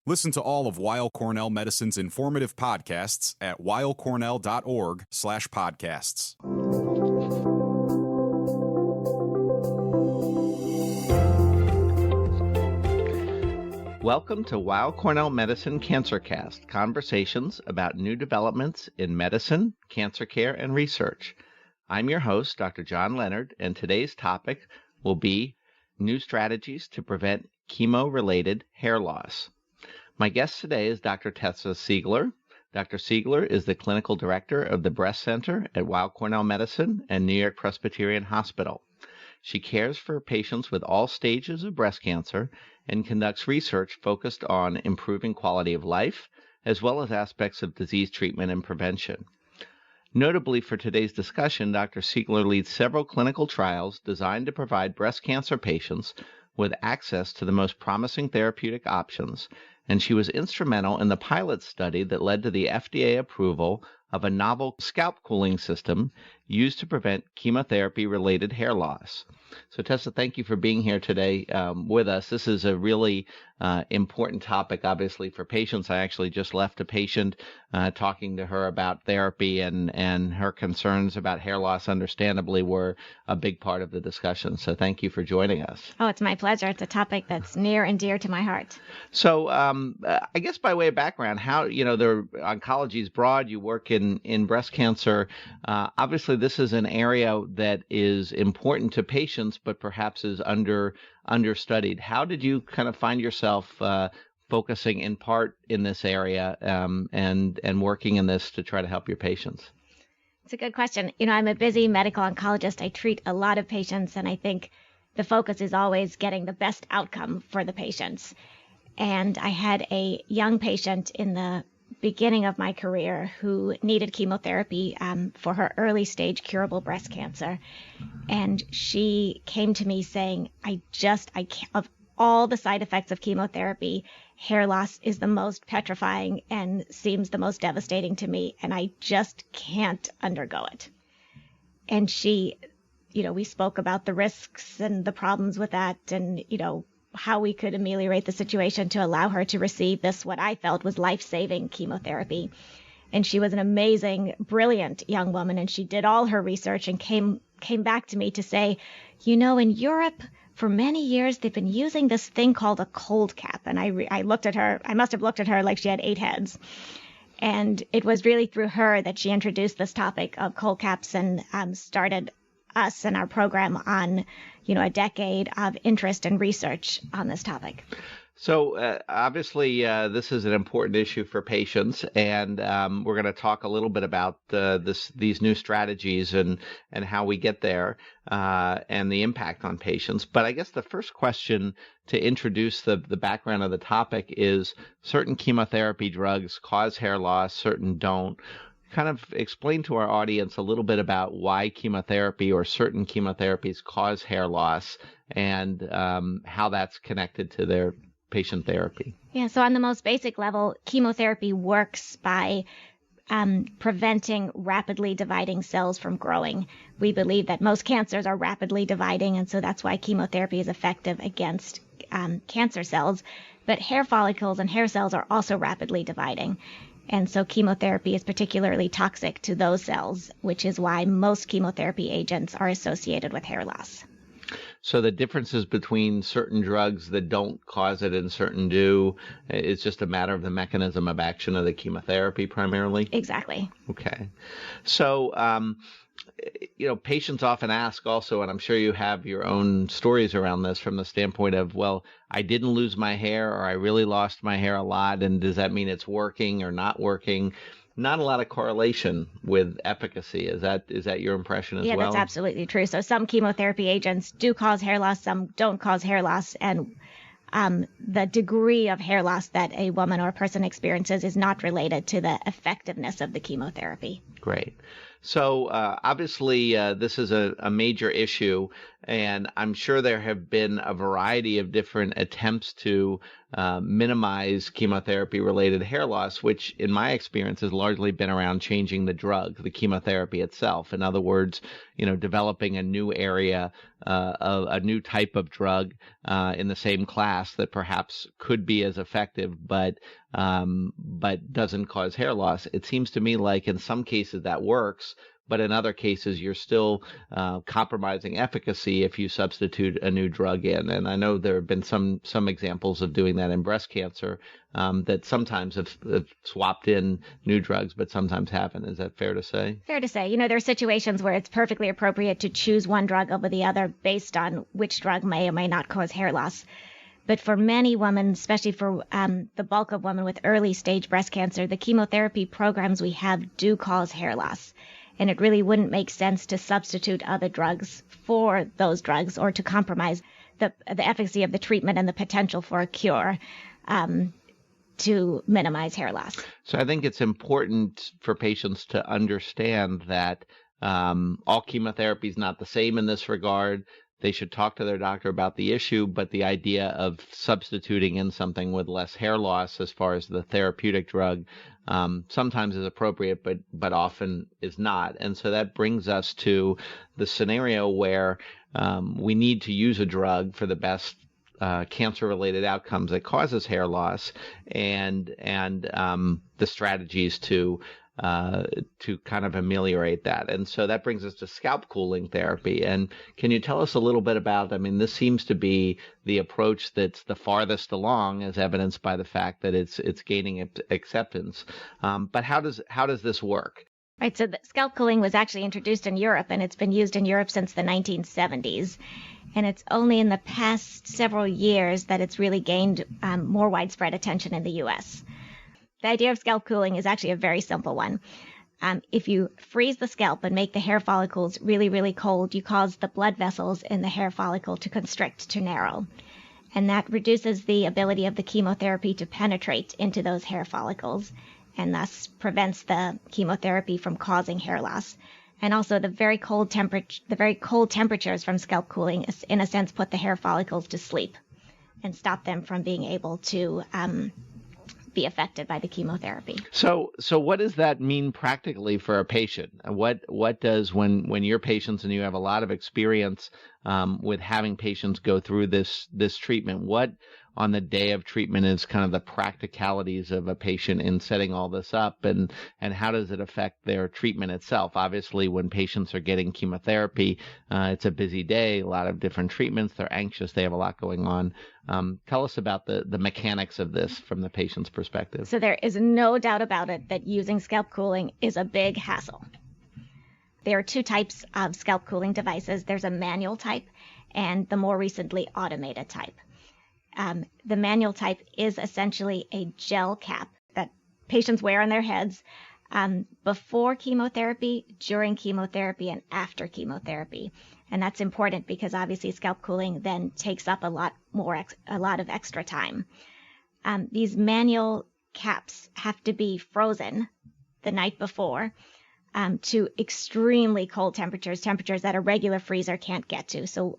Listen to all of Weill Cornell Medicine's informative podcasts at weillcornell.org/podcasts. Welcome to Weill Cornell Medicine CancerCast, conversations about new developments in medicine, cancer care, and research. I'm your host, Dr. John Leonard, and today's topic will be new strategies to prevent chemo-related hair loss. My guest today is Dr. Tessa Cigler. Dr. Cigler is the clinical director of the Breast Center at Weill Cornell Medicine and NewYork-Presbyterian Hospital. She cares for patients with all stages of breast cancer and conducts research focused on improving quality of life, as well as aspects of disease treatment and prevention. Notably for today's discussion, Dr. Cigler leads several clinical trials designed to provide breast cancer patients with access to the most promising therapeutic options, and she was instrumental in the pilot study that led to the FDA approval of a novel scalp cooling system used to prevent chemotherapy-related hair loss. So, Tessa, thank you for being here today with us. This is a really important topic, obviously, for patients. I actually just left a patient talking to her about therapy, and her concerns about hair loss, understandably, were a big part of the discussion. So thank you for joining us. Oh, it's my pleasure. It's a topic that's near and dear to my heart. So I guess by way of background, how, the oncology is broad. You work in breast cancer. Obviously, this is an area that is important to patients, but perhaps is understudied. How did you kind of find yourself focusing in part in this area and working in this to try to help your patients? It's a good question. I'm a busy medical oncologist. I treat a lot of patients, and I think the focus is always getting the best outcome for the patients. And I had a young patient in the beginning of my career who needed chemotherapy for her early stage curable breast cancer. And she came to me saying, I can't, of all the side effects of chemotherapy, hair loss is the most petrifying and seems the most devastating to me, and I just can't undergo it. And she, we spoke about the risks and the problems with that, and, how we could ameliorate the situation to allow her to receive this, what I felt was life-saving chemotherapy. And she was an amazing, brilliant young woman, and she did all her research and came back to me to say, in Europe, for many years, they've been using this thing called a cold cap. And I looked at her, I must have looked at her like she had 8 heads. And it was really through her that she introduced this topic of cold caps and started us and our program on, a decade of interest and research on this topic. So obviously, this is an important issue for patients, and we're going to talk a little bit about these new strategies and how we get there and the impact on patients. But I guess the first question to introduce the background of the topic is certain chemotherapy drugs cause hair loss, certain don't. Kind of explain to our audience a little bit about why chemotherapy or certain chemotherapies cause hair loss and how that's connected to their patient therapy. Yeah, so on the most basic level, chemotherapy works by preventing rapidly dividing cells from growing. We believe that most cancers are rapidly dividing, and so that's why chemotherapy is effective against cancer cells. But hair follicles and hair cells are also rapidly dividing. And so chemotherapy is particularly toxic to those cells, which is why most chemotherapy agents are associated with hair loss. So the differences between certain drugs that don't cause it and certain do, it's just a matter of the mechanism of action of the chemotherapy primarily? Exactly. Okay. So, patients often ask also, and I'm sure you have your own stories around this from the standpoint of, well, I didn't lose my hair or I really lost my hair a lot, and does that mean it's working or not working? Not a lot of correlation with efficacy. Is that your impression as well? Yeah, that's absolutely true. So some chemotherapy agents do cause hair loss, some don't cause hair loss, and the degree of hair loss that a woman or a person experiences is not related to the effectiveness of the chemotherapy. Great. So obviously, this is a major issue, and I'm sure there have been a variety of different attempts to minimize chemotherapy-related hair loss, which in my experience has largely been around changing the drug, the chemotherapy itself. In other words, developing a new area, a new type of drug in the same class that perhaps could be as effective, but doesn't cause hair loss. It seems to me like in some cases that works, but in other cases you're still compromising efficacy if you substitute a new drug in. And I know there have been some examples of doing that in breast cancer that sometimes have swapped in new drugs, but sometimes haven't. Is that fair to say? Fair to say. There are situations where it's perfectly appropriate to choose one drug over the other based on which drug may or may not cause hair loss. But for many women, especially for the bulk of women with early stage breast cancer, the chemotherapy programs we have do cause hair loss. And it really wouldn't make sense to substitute other drugs for those drugs or to compromise the efficacy of the treatment and the potential for a cure to minimize hair loss. So I think it's important for patients to understand that all chemotherapy is not the same in this regard. They should talk to their doctor about the issue, but the idea of substituting in something with less hair loss as far as the therapeutic drug sometimes is appropriate, but often is not. And so that brings us to the scenario where we need to use a drug for the best cancer-related outcomes that causes hair loss, and the strategies to kind of ameliorate that. And so that brings us to scalp cooling therapy. And can you tell us a little bit about, this seems to be the approach that's the farthest along, as evidenced by the fact that it's gaining acceptance. But how does this work? Right, so the scalp cooling was actually introduced in Europe, and it's been used in Europe since the 1970s. And it's only in the past several years that it's really gained more widespread attention in the U.S. The idea of scalp cooling is actually a very simple one. If you freeze the scalp and make the hair follicles really, really cold, you cause the blood vessels in the hair follicle to constrict, to narrow. And that reduces the ability of the chemotherapy to penetrate into those hair follicles, and thus prevents the chemotherapy from causing hair loss. And also the very cold temperatures from scalp cooling, in a sense, put the hair follicles to sleep and stop them from being able to be affected by the chemotherapy. So what does that mean practically for a patient? What does, when you're patients and you have a lot of experience with having patients go through this treatment, what on the day of treatment is kind of the practicalities of a patient in setting all this up, and how does it affect their treatment itself? Obviously, when patients are getting chemotherapy, it's a busy day, a lot of different treatments, they're anxious, they have a lot going on. Tell us about the mechanics of this from the patient's perspective. So there is no doubt about it that using scalp cooling is a big hassle. There are two types of scalp cooling devices. There's a manual type and the more recently automated type. The manual type is essentially a gel cap that patients wear on their heads before chemotherapy, during chemotherapy, and after chemotherapy. And that's important because obviously scalp cooling then takes up a lot of extra time. These manual caps have to be frozen the night before to extremely cold temperatures that a regular freezer can't get to. So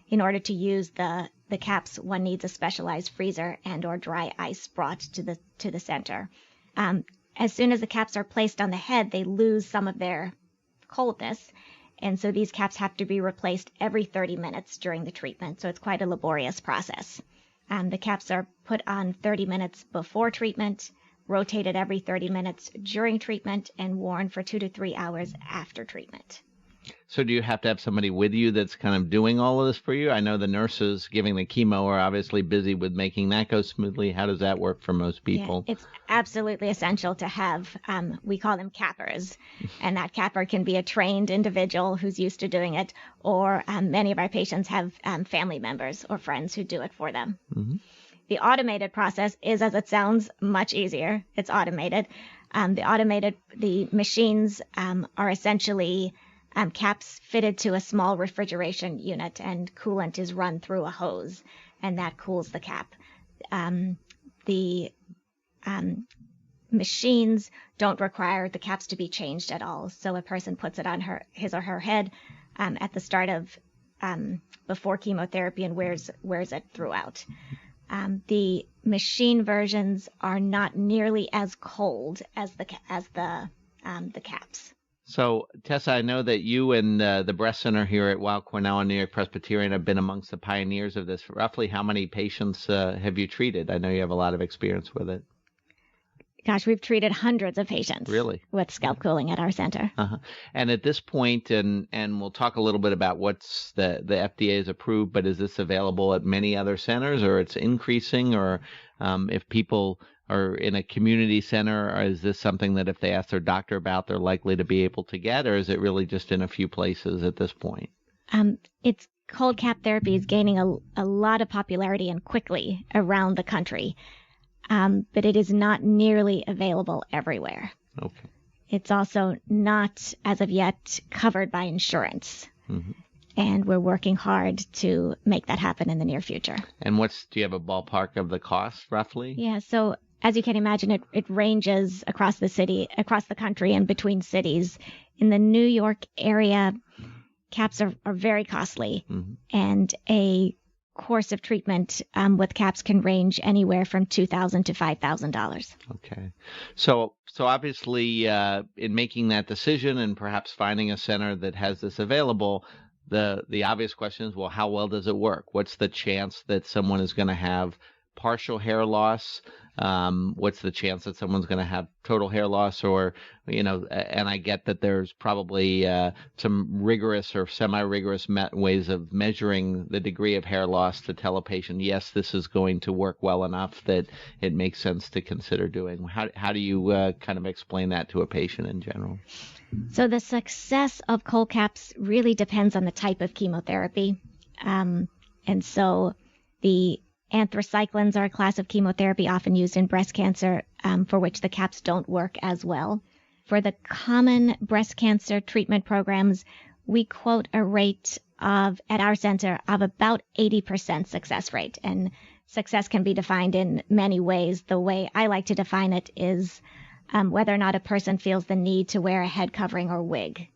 in order to use the caps, one needs a specialized freezer and or dry ice brought to the center. As soon as the caps are placed on the head, they lose some of their coldness. And so these caps have to be replaced every 30 minutes during the treatment. So it's quite a laborious process. The caps are put on 30 minutes before treatment, rotated every 30 minutes during treatment, and worn for 2 to 3 hours after treatment. So do you have to have somebody with you that's kind of doing all of this for you? I know the nurses giving the chemo are obviously busy with making that go smoothly. How does that work for most people? Yeah, it's absolutely essential to have, we call them cappers, and that capper can be a trained individual who's used to doing it, or many of our patients have family members or friends who do it for them. Mm-hmm. The automated process is, as it sounds, much easier. It's automated. The machines are essentially caps fitted to a small refrigeration unit, and coolant is run through a hose, and that cools the cap. The machines don't require the caps to be changed at all. So a person puts it on his or her head at the start of before chemotherapy and wears it throughout. The machine versions are not nearly as cold as the caps. So, Tessa, I know that you and the Breast Center here at Weill, Cornell, and NewYork-Presbyterian have been amongst the pioneers of this. Roughly how many patients have you treated? I know you have a lot of experience with it. Gosh, we've treated hundreds of patients with scalp cooling at our center. And at this point, and we'll talk a little bit about what's the FDA has approved, but is this available at many other centers, or it's increasing, or if people are in a community center, or is this something that if they ask their doctor about, they're likely to be able to get, or is it really just in a few places at this point? It's cold cap therapy is gaining a lot of popularity and quickly around the country. But it is not nearly available everywhere. Okay. It's also not, as of yet, covered by insurance. Mm-hmm. And we're working hard to make that happen in the near future. And do you have a ballpark of the cost, roughly? Yeah, so as you can imagine, it ranges across the country and between cities. In the New York area, caps are very costly, mm-hmm. and a course of treatment with caps can range anywhere from $2,000 to $5,000. Okay. So obviously in making that decision and perhaps finding a center that has this available, the obvious question is, well, how well does it work? What's the chance that someone is going to have partial hair loss? What's the chance that someone's going to have total hair loss? Or, and I get that there's probably some rigorous or semi-rigorous ways of measuring the degree of hair loss to tell a patient, yes, this is going to work well enough that it makes sense to consider doing. How do you kind of explain that to a patient in general? So the success of cold caps really depends on the type of chemotherapy. And so the anthracyclines are a class of chemotherapy often used in breast cancer for which the caps don't work as well. For the common breast cancer treatment programs, we quote a rate at our center of about 80% success rate. And success can be defined in many ways. The way I like to define it is whether or not a person feels the need to wear a head covering or wig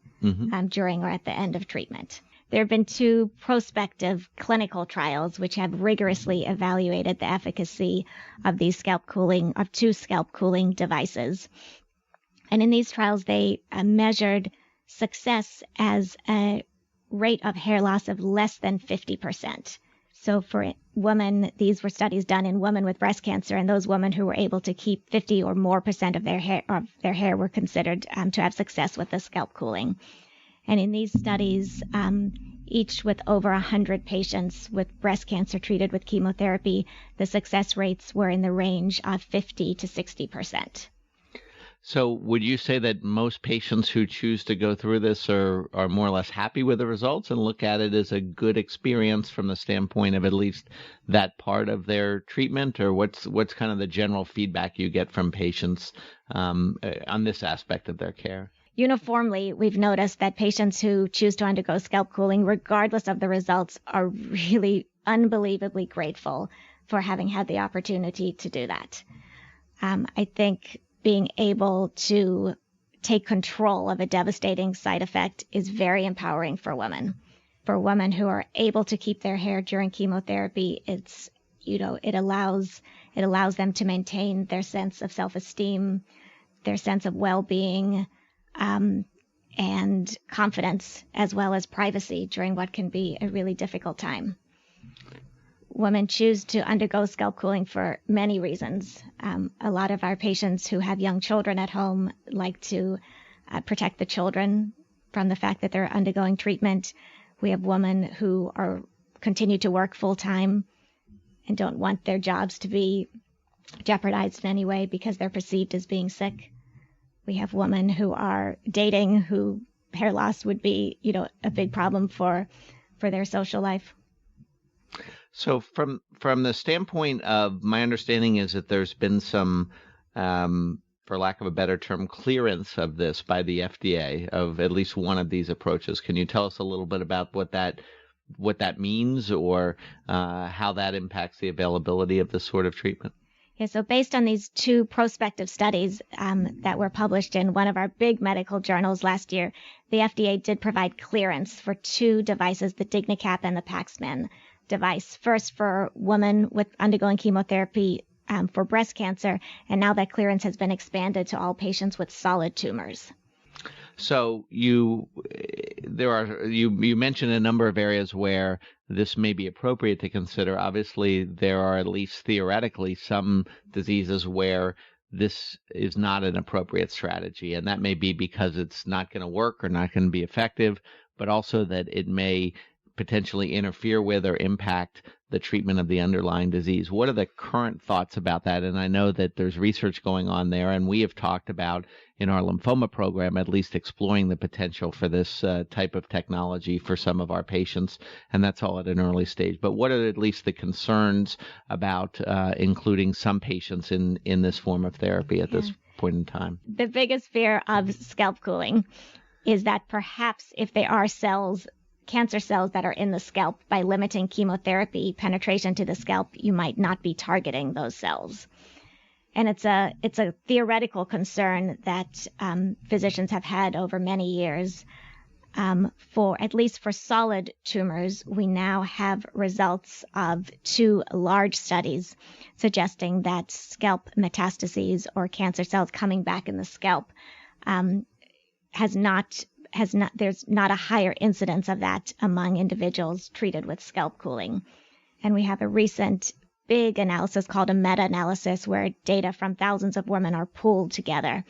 during or at the end of treatment. There have been 2 prospective clinical trials which have rigorously evaluated the efficacy of these 2 scalp cooling devices. And in these trials, they measured success as a rate of hair loss of less than 50%. So for women, these were studies done in women with breast cancer, and those women who were able to keep 50 or more % of their hair were considered to have success with the scalp cooling. And in these studies, each with over 100 patients with breast cancer treated with chemotherapy, the success rates were in the range of 50 to 60%. So would you say that most patients who choose to go through this are more or less happy with the results and look at it as a good experience from the standpoint of at least that part of their treatment? Or what's kind of the general feedback you get from patients on this aspect of their care? Uniformly, we've noticed that patients who choose to undergo scalp cooling, regardless of the results, are really unbelievably grateful for having had the opportunity to do that. I think being able to take control of a devastating side effect is very empowering for women. For women who are able to keep their hair during chemotherapy, it allows them to maintain their sense of self-esteem, their sense of well-being, and confidence, as well as privacy during what can be a really difficult time. Women choose to undergo scalp cooling for many reasons. A lot of our patients who have young children at home like to protect the children from the fact that they're undergoing treatment. We have women who continue to work full-time and don't want their jobs to be jeopardized in any way because they're perceived as being sick. We have women who are dating who hair loss would be, a big problem for their social life. So from the standpoint of, my understanding is that there's been some, for lack of a better term, clearance of this by the FDA of at least one of these approaches. Can you tell us a little bit about what that means, or how that impacts the availability of this sort of treatment? Yeah, so based on these 2 prospective studies that were published in one of our big medical journals last year, the FDA did provide clearance for 2 devices, the DigniCap and the Paxman device. First for women with undergoing chemotherapy for breast cancer, and now that clearance has been expanded to all patients with solid tumors. So you mentioned a number of areas where this may be appropriate to consider. Obviously, there are at least theoretically some diseases where this is not an appropriate strategy, and that may be because it's not going to work or not going to be effective, but also that it may potentially interfere with or impact the treatment of the underlying disease. What are the current thoughts about that? And I know that there's research going on there, and we have talked about in our lymphoma program at least exploring the potential for this type of technology for some of our patients, and that's all at an early stage. But what are at least the concerns about including some patients in this form of therapy at this point in time? The biggest fear of scalp cooling is that perhaps if there are cancer cells that are in the scalp, by limiting chemotherapy penetration to the scalp, you might not be targeting those cells. And it's a theoretical concern that physicians have had over many years. For at least for solid tumors, we now have results of 2 large studies suggesting that scalp metastases or cancer cells coming back in the scalp there's not a higher incidence of that among individuals treated with scalp cooling. And we have a recent big analysis called a meta-analysis where data from thousands of women are pooled together.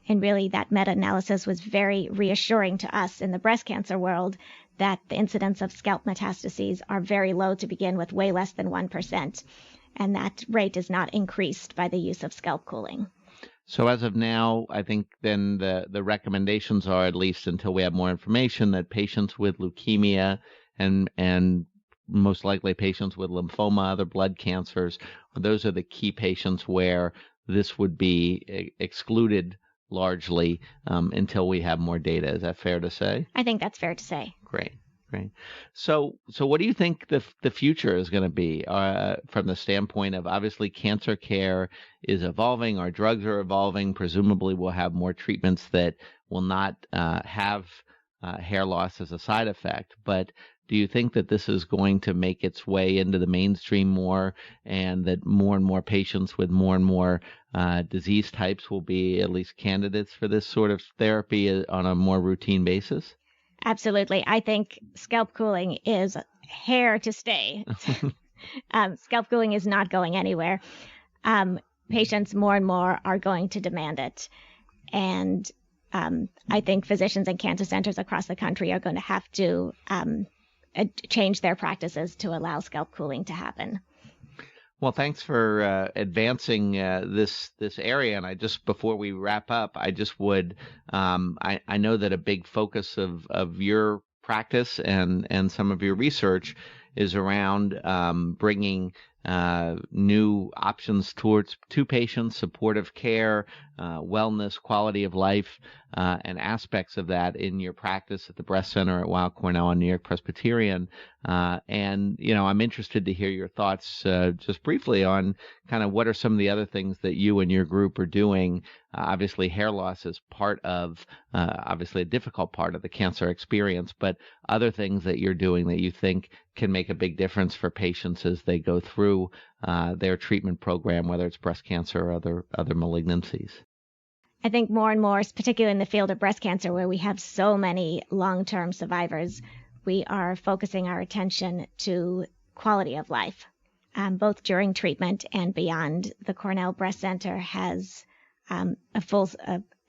And really that meta-analysis was very reassuring to us in the breast cancer world that the incidence of scalp metastases are very low to begin with, way less than 1%. And that rate is not increased by the use of scalp cooling. So as of now, I think then the recommendations are, at least until we have more information, that patients with leukemia and most likely patients with lymphoma, other blood cancers, those are the key patients where this would be excluded largely until we have more data. Is that fair to say? I think that's fair to say. Great. So what do you think the future is going to be from the standpoint of, obviously cancer care is evolving, our drugs are evolving, presumably we'll have more treatments that will not have hair loss as a side effect, but do you think that this is going to make its way into the mainstream more, and that more and more patients with more and more disease types will be at least candidates for this sort of therapy on a more routine basis? Absolutely. I think scalp cooling is here to stay. Scalp cooling is not going anywhere. Patients more and more are going to demand it. And I think physicians and cancer centers across the country are going to have to change their practices to allow scalp cooling to happen. Well, thanks for advancing this area. And before we wrap up, I just would, I know that a big focus of your practice and some of your research is around bringing new options to patients, supportive care, wellness, quality of life, and aspects of that in your practice at the Breast Center at Weill, Cornell, and NewYork-Presbyterian. And I'm interested to hear your thoughts just briefly on kind of what are some of the other things that you and your group are doing. Obviously, hair loss is part of, obviously a difficult part of the cancer experience, but other things that you're doing that you think can make a big difference for patients as they go through their treatment program, whether it's breast cancer or other malignancies. I think more and more, particularly in the field of breast cancer, where we have so many long-term survivors, we are focusing our attention to quality of life, both during treatment and beyond. The Cornell Breast Center has a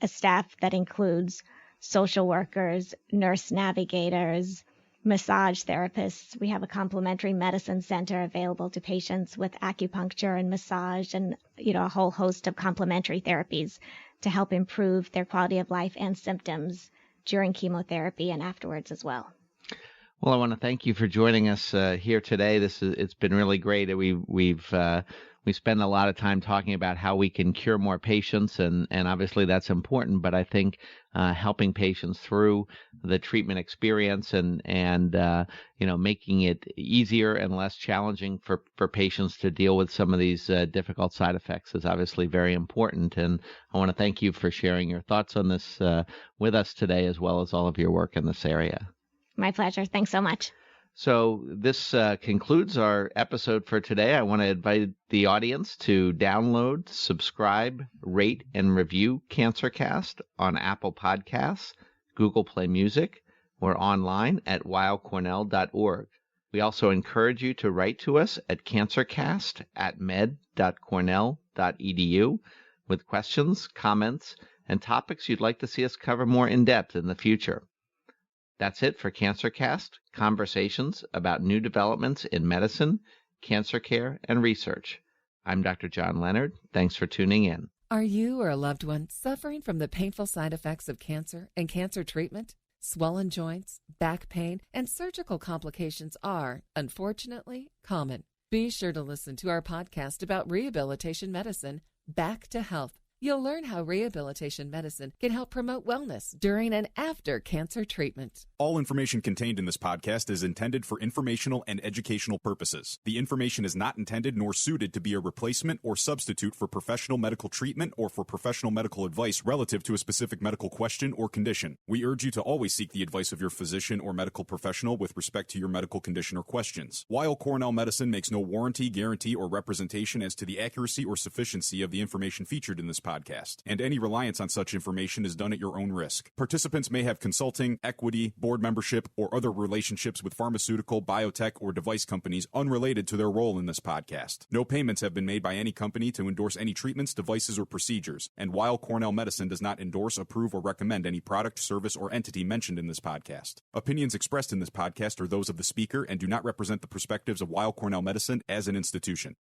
staff that includes social workers, nurse navigators, massage therapists. We have a complementary medicine center available to patients with acupuncture and massage and, a whole host of complementary therapies to help improve their quality of life and symptoms during chemotherapy and afterwards as well. Well, I want to thank you for joining us here today. It's been really great. We've we spend a lot of time talking about how we can cure more patients, and obviously that's important, but I think helping patients through the treatment experience and making it easier and less challenging for patients to deal with some of these difficult side effects is obviously very important. And I want to thank you for sharing your thoughts on this with us today, as well as all of your work in this area. My pleasure. Thanks so much. So this concludes our episode for today. I want to invite the audience to download, subscribe, rate, and review CancerCast on Apple Podcasts, Google Play Music, or online at weillcornell.org. We also encourage you to write to us at cancercast@med.cornell.edu with questions, comments, and topics you'd like to see us cover more in depth in the future. That's it for CancerCast, conversations about new developments in medicine, cancer care, and research. I'm Dr. John Leonard. Thanks for tuning in. Are you or a loved one suffering from the painful side effects of cancer and cancer treatment? Swollen joints, back pain, and surgical complications are, unfortunately, common. Be sure to listen to our podcast about rehabilitation medicine, Back to Health. You'll learn how rehabilitation medicine can help promote wellness during and after cancer treatment. All information contained in this podcast is intended for informational and educational purposes. The information is not intended nor suited to be a replacement or substitute for professional medical treatment or for professional medical advice relative to a specific medical question or condition. We urge you to always seek the advice of your physician or medical professional with respect to your medical condition or questions. Weill Cornell Medicine makes no warranty, guarantee, or representation as to the accuracy or sufficiency of the information featured in this podcast, and any reliance on such information is done at your own risk. Participants may have consulting, equity, board membership, or other relationships with pharmaceutical, biotech, or device companies unrelated to their role in this podcast. No payments have been made by any company to endorse any treatments, devices, or procedures, and Weill Cornell Medicine does not endorse, approve, or recommend any product, service, or entity mentioned in this podcast. Opinions expressed in this podcast are those of the speaker and do not represent the perspectives of Weill Cornell Medicine as an institution.